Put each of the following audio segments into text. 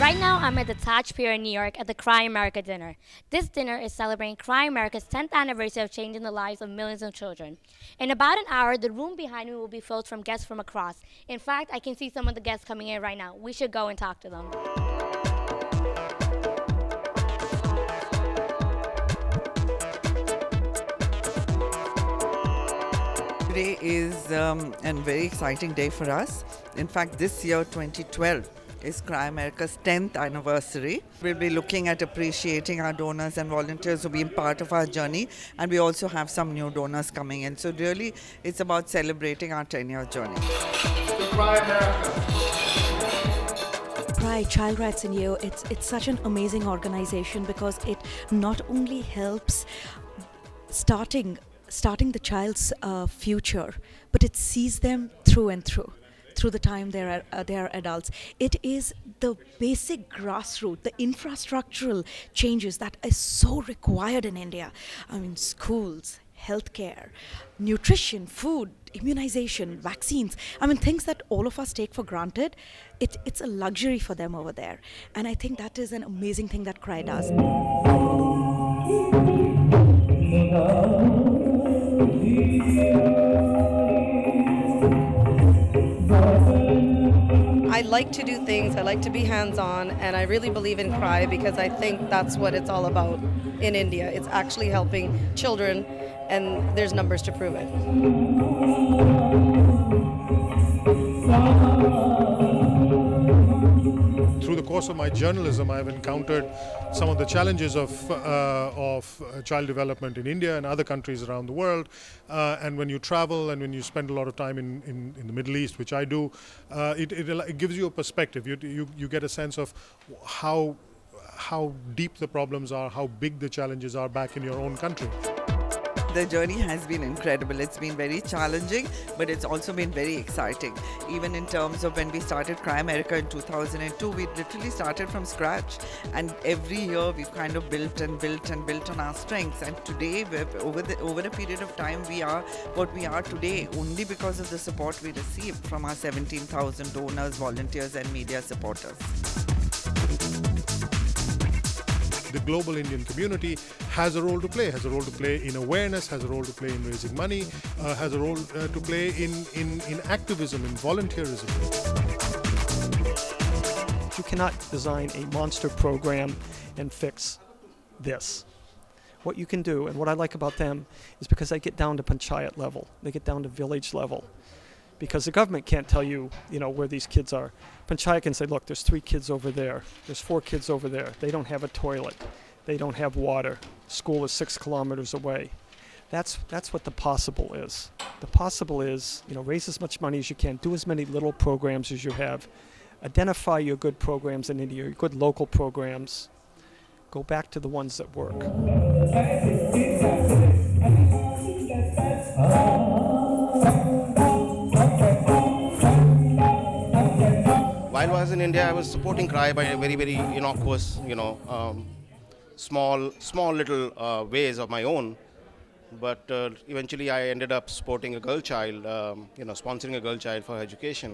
Right now, I'm at the Taj Pier in New York at the Cry America dinner. This dinner is celebrating Cry America's 10th anniversary of changing the lives of millions of children. In about an hour, the room behind me will be filled from guests from across. In fact, I can see some of the guests coming in right now. We should go and talk to them. Today is a very exciting day for us. In fact, this year, 2012, is Cry America's 10th anniversary. We'll be looking at appreciating our donors and volunteers who've been part of our journey, and we also have some new donors coming in. So really, it's about celebrating our 10-year journey. To Cry America. Cry Child Rights in You, it's such an amazing organization because it not only helps starting the child's future, but it sees them through and through the time they are adults. It is the basic grassroots, the infrastructural changes that is so required in India. I mean, schools, healthcare, nutrition, food, immunization, vaccines. I mean, things that all of us take for granted. It's a luxury for them over there. And I think that is an amazing thing that Cry does. I like to do things, I like to be hands-on, and I really believe in Cry because I think that's what it's all about in India. It's actually helping children, and there's numbers to prove it. Through the course of my journalism, I've encountered some of the challenges of child development in India and other countries around the world. And when you travel and when you spend a lot of time in the Middle East, which I do, it gives you a perspective. You get a sense of how deep the problems are, how big the challenges are back in your own country. The journey has been incredible. It's been very challenging, but it's also been very exciting. Even in terms of when we started Cry America in 2002, we literally started from scratch. And every year we've kind of built and built and built on our strengths. And today, over a period of time, we are what we are today only because of the support we received from our 17,000 donors, volunteers and media supporters. The global Indian community has a role to play, in awareness, has a role to play in raising money, has a role to play in activism, in volunteerism. You cannot design a monster program and fix this. What you can do, and what I like about them, is because they get down to panchayat level, they get down to village level. Because the government can't tell you, where these kids are. Panchayat can say, look, there's 3 kids over there, there's 4 kids over there. They don't have a toilet, they don't have water. School is 6 kilometers away. That's what the possible is. The possible is, raise as much money as you can, do as many little programs as you have, identify your good programs in India, your good local programs, go back to the ones that work. While I was in India, I was supporting Cry by a very, very innocuous, small little ways of my own. But eventually I ended up supporting a girl child, sponsoring a girl child for her education.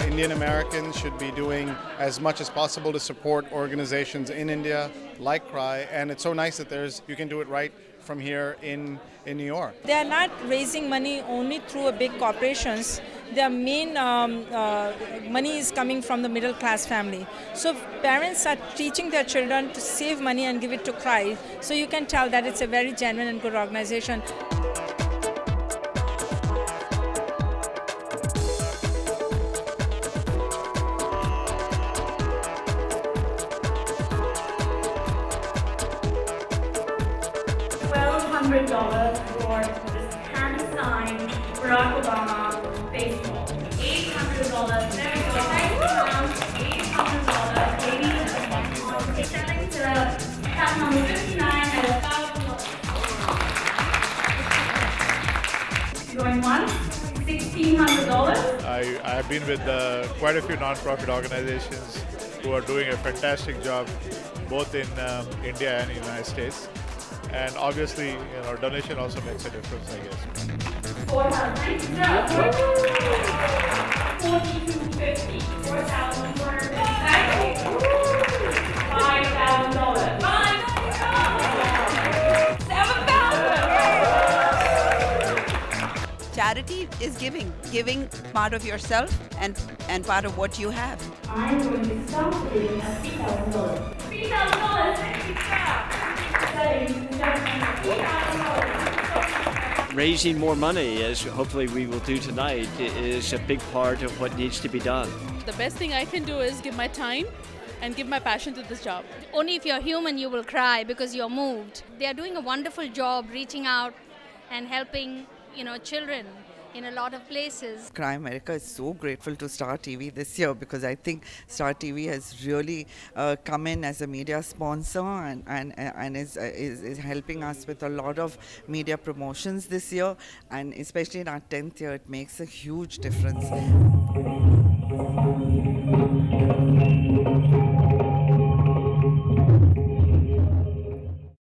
Indian Americans should be doing as much as possible to support organizations in India like Cry, and it's so nice that you can do it right from here in New York. They are not raising money only through big corporations. Their main money is coming from the middle class family. So parents are teaching their children to save money and give it to Cry. So you can tell that it's a very genuine and good organization. $1,200 for this hand-signed Barack Obama baseball. $800. There we go. $800. Ladies, selling to pass number 59 at $1,000. Going once. $1,600. I have been with quite a few non-profit organizations who are doing a fantastic job both in India and the United States. and obviously, you know, donation also makes a difference, I guess. 4250, 4,250, $5,000, $7,000. Charity is giving part of yourself and part of what you have. I'm going to start giving at $3,000. $3,000, Raising more money, as hopefully we will do tonight, is a big part of what needs to be done. The best thing I can do is give my time and give my passion to this job. Only if you're human you will cry because you're moved. They are doing a wonderful job reaching out and helping, children in a lot of places. Cry America is so grateful to StarTV this year because I think StarTV has really come in as a media sponsor and is helping us with a lot of media promotions this year, and especially in our 10th year it makes a huge difference.